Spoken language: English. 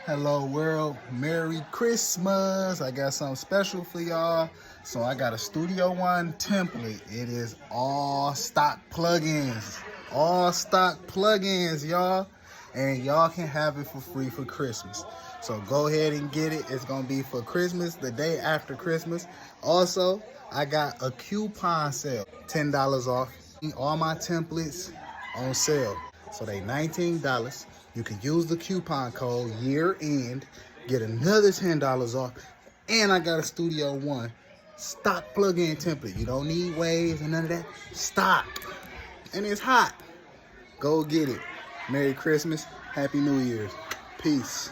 Hello world, Merry Christmas. I got something special for y'all. So I got a Studio One template. It is all stock plugins. All stock plugins, y'all. And y'all can have it for free for Christmas. So go ahead and get it. It's gonna be for Christmas, the day after Christmas. Also, I got a coupon sale, $10 off. All my templates on sale. So they $19. You can use the coupon code year end, get another $10 off. And I got a Studio One stock plug-in template. You don't need waves and none of that. Stock. And it's hot. Go get it. Merry Christmas. Happy New Year's. Peace.